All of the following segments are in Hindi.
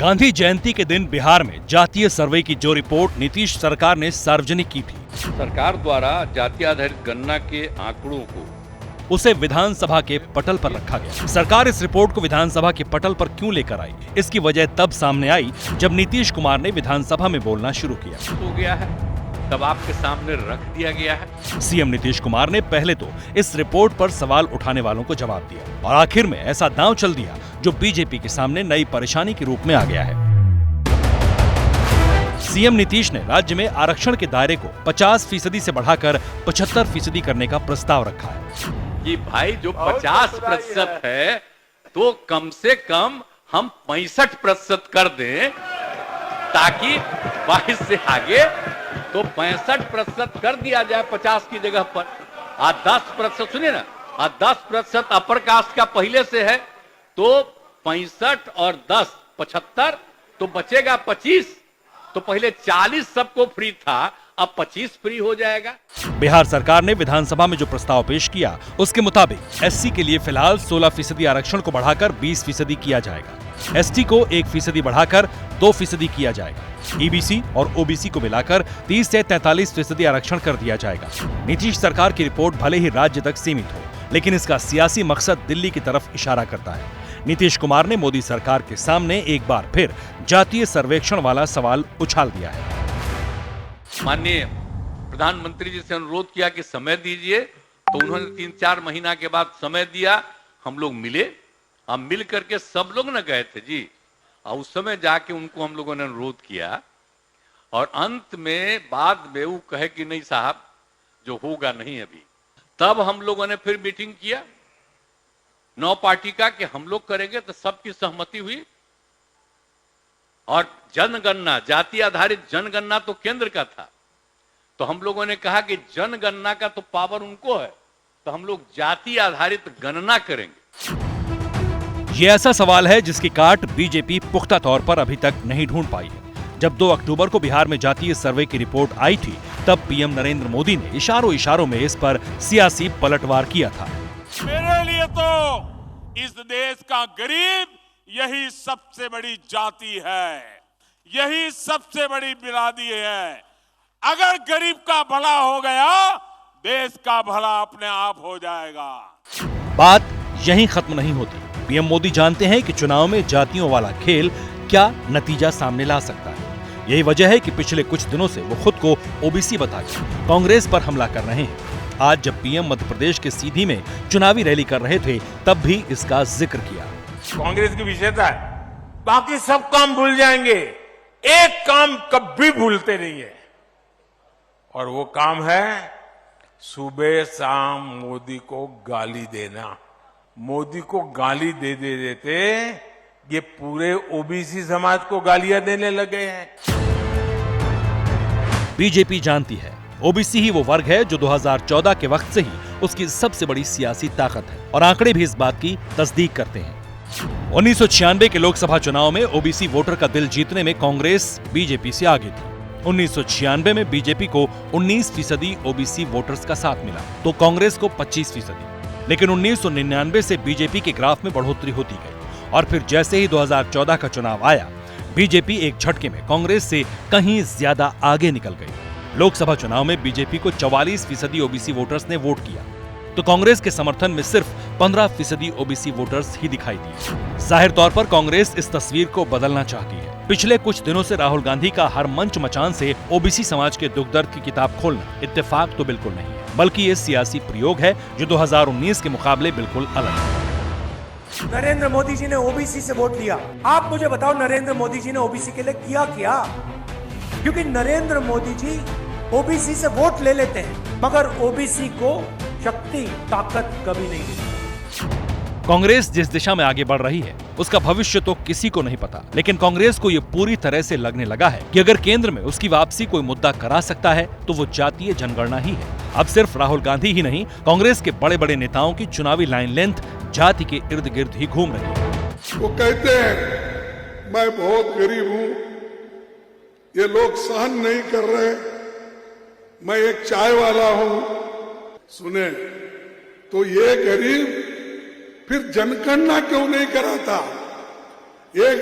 गांधी जयंती के दिन बिहार में जातीय सर्वे की जो रिपोर्ट नीतीश सरकार ने सार्वजनिक की थी, सरकार द्वारा जाति आधारित गणना के आंकड़ों को उसे विधानसभा के पटल पर रखा गया। सरकार इस रिपोर्ट को विधानसभा के पटल पर क्यों लेकर आई, इसकी वजह तब सामने आई जब नीतीश कुमार ने विधानसभा में बोलना शुरू किया। हो गया है, तब आपके सामने रख दिया गया है। सीएम नीतीश कुमार ने पहले तो इस रिपोर्ट पर सवाल उठाने वालों को जवाब दिया और आखिर में ऐसा दांव चल दिया जो बीजेपी के सामने नई परेशानी के रूप में आ गया है। सीएम नीतीश ने राज्य में आरक्षण के दायरे को 50% से बढ़ाकर 75% करने का प्रस्ताव रखा है कि भाई जो 50% है तो कम से कम हम 65% कर दें, ताकि 22 से आगे तो 65% कर दिया जाए 50 की जगह पर। 10% सुनिए ना, 10% अपर कास्ट का पहले से है तो 65 और 10 75, तो बचेगा 25। तो पहले 40 सबको फ्री था, अब 25 फ्री हो जाएगा। बिहार सरकार ने विधानसभा में जो प्रस्ताव पेश किया उसके मुताबिक एससी के लिए फिलहाल 16% आरक्षण को बढ़ाकर 20% किया जाएगा, एसटी को 1% बढ़ाकर 2% किया जाएगा, ईबीसी और ओबीसी को मिलाकर 30 से 43% आरक्षण कर दिया जाएगा। नीतीश सरकार की रिपोर्ट भले ही राज्य तक सीमित हो, लेकिन इसका सियासी मकसद दिल्ली की तरफ इशारा करता है। नीतीश कुमार ने मोदी सरकार के सामने एक बार फिर जातीय सर्वेक्षण वाला सवाल उछाल दिया है। माननीय प्रधानमंत्री जी से अनुरोध किया कि समय दीजिए, तो उन्होंने 3-4 महीना के बाद समय दिया। हम लोग मिले, हम मिल करके सब लोग न गए थे जी, और उस समय जाके उनको हम लोगों ने अनुरोध किया और अंत में बाद में वो कहे कि नहीं साहब जो होगा नहीं अभी। तब हम लोगों ने फिर मीटिंग किया 9 पार्टी का कि हम लोग करेंगे, तो सबकी सहमति हुई। और जनगणना, जाति आधारित जनगणना तो केंद्र का था, तो हम लोगों ने कहा कि जनगणना का तो पावर उनको है, तो हम लोग जाति आधारित गणना करेंगे। ये ऐसा सवाल है जिसकी काट बीजेपी पुख्ता तौर पर अभी तक नहीं ढूंढ पाई है। जब 2 अक्टूबर को बिहार में जातीय सर्वे की रिपोर्ट आई थी, तब पीएम नरेंद्र मोदी ने इशारों में इस पर सियासी पलटवार किया था। मेरे लिए तो इस देश का गरीब यही सबसे बड़ी जाति है, यही सबसे बड़ी बिरादरी है। अगर गरीब का भला हो गया, देश का भला अपने आप हो जाएगा। बात यहीं खत्म नहीं होती। पीएम मोदी जानते हैं कि चुनाव में जातियों वाला खेल क्या नतीजा सामने ला सकता है। यही वजह है कि पिछले कुछ दिनों से वो खुद को ओबीसी बताकर कांग्रेस पर हमला कर रहे हैं। आज जब पीएम मध्य प्रदेश के सीधी में चुनावी रैली कर रहे थे, तब भी इसका जिक्र किया। कांग्रेस की विशेषता है, बाकी सब काम भूल जाएंगे, एक काम कभी भूलते नहीं है, और वो काम है सुबह शाम मोदी को गाली देना। मोदी को गाली दे देते ये पूरे ओबीसी समाज को गालियां देने लगे हैं। बीजेपी जानती है ओबीसी ही वो वर्ग है जो 2014 के वक्त से ही उसकी सबसे बड़ी सियासी ताकत है, और आंकड़े भी इस बात की तस्दीक करते हैं। 1996 के लोकसभा चुनाव में ओबीसी वोटर का दिल जीतने में कांग्रेस बीजेपी से आगे थी। 1996 में बीजेपी को 19% ओबीसी वोटर्स का साथ मिला, तो कांग्रेस को 25%। लेकिन 1999 से बीजेपी के ग्राफ में बढ़ोतरी होती गई, और फिर जैसे ही 2014 का चुनाव आया, बीजेपी एक झटके में कांग्रेस से कहीं ज्यादा आगे निकल गई। लोकसभा चुनाव में बीजेपी को 44% ओबीसी वोटर्स ने वोट किया, तो कांग्रेस के समर्थन में सिर्फ 15% ओबीसी वोटर्स ही दिखाई दिए। जाहिर तौर पर कांग्रेस इस तस्वीर को बदलना चाहती है। पिछले कुछ दिनों से राहुल गांधी का हर मंच मचान से ओबीसी समाज के दुख दर्द की किताब खोलना इत्तेफाक तो बिल्कुल नहीं है, बल्कि ये सियासी प्रयोग है जो 2019 के मुकाबले बिल्कुल अलग है। नरेंद्र मोदी जी ने ओबीसी से वोट लिया। आप मुझे बताओ, नरेंद्र मोदी जी ने ओबीसी के लिए किया क्या? क्योंकि नरेंद्र मोदी जी ओबीसी से वोट ले लेते हैं, मगर ओबीसी को शक्ति, ताकत कभी नहीं देती। कांग्रेस जिस दिशा में आगे बढ़ रही है उसका भविष्य तो किसी को नहीं पता, लेकिन कांग्रेस को ये पूरी तरह से लगने लगा है कि अगर केंद्र में उसकी वापसी कोई मुद्दा करा सकता है तो वो जातीय जनगणना ही है। अब सिर्फ राहुल गांधी ही नहीं, कांग्रेस के बड़े बड़े नेताओं की चुनावी लाइन लेंथ जाति के इर्द गिर्द ही घूम रही है। वो कहते हैं मैं बहुत गरीब हूँ, ये लोग सहन नहीं कर रहे, मैं एक चाय वाला हूँ। सुने तो ये गरीब फिर जनगणना क्यों नहीं कराता? ये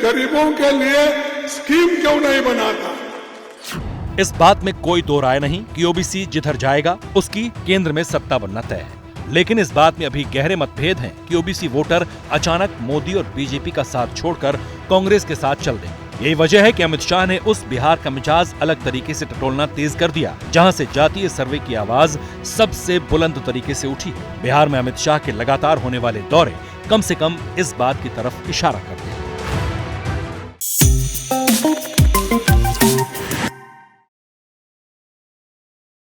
गरीबों के लिए स्कीम क्यों नहीं बनाता? इस बात में कोई दो राय नहीं कि ओबीसी जिधर जाएगा उसकी केंद्र में सत्ता बनना तय है। लेकिन इस बात में अभी गहरे मतभेद हैं कि ओबीसी वोटर अचानक मोदी और बीजेपी का साथ छोड़कर कांग्रेस के साथ चल दें। यही वजह है कि अमित शाह ने उस बिहार का मिजाज अलग तरीके से टटोलना तेज कर दिया, जहां से जातीय सर्वे की आवाज सबसे बुलंद तरीके से उठी। बिहार में अमित शाह के लगातार होने वाले दौरे कम से कम इस बात की तरफ इशारा करते हैं।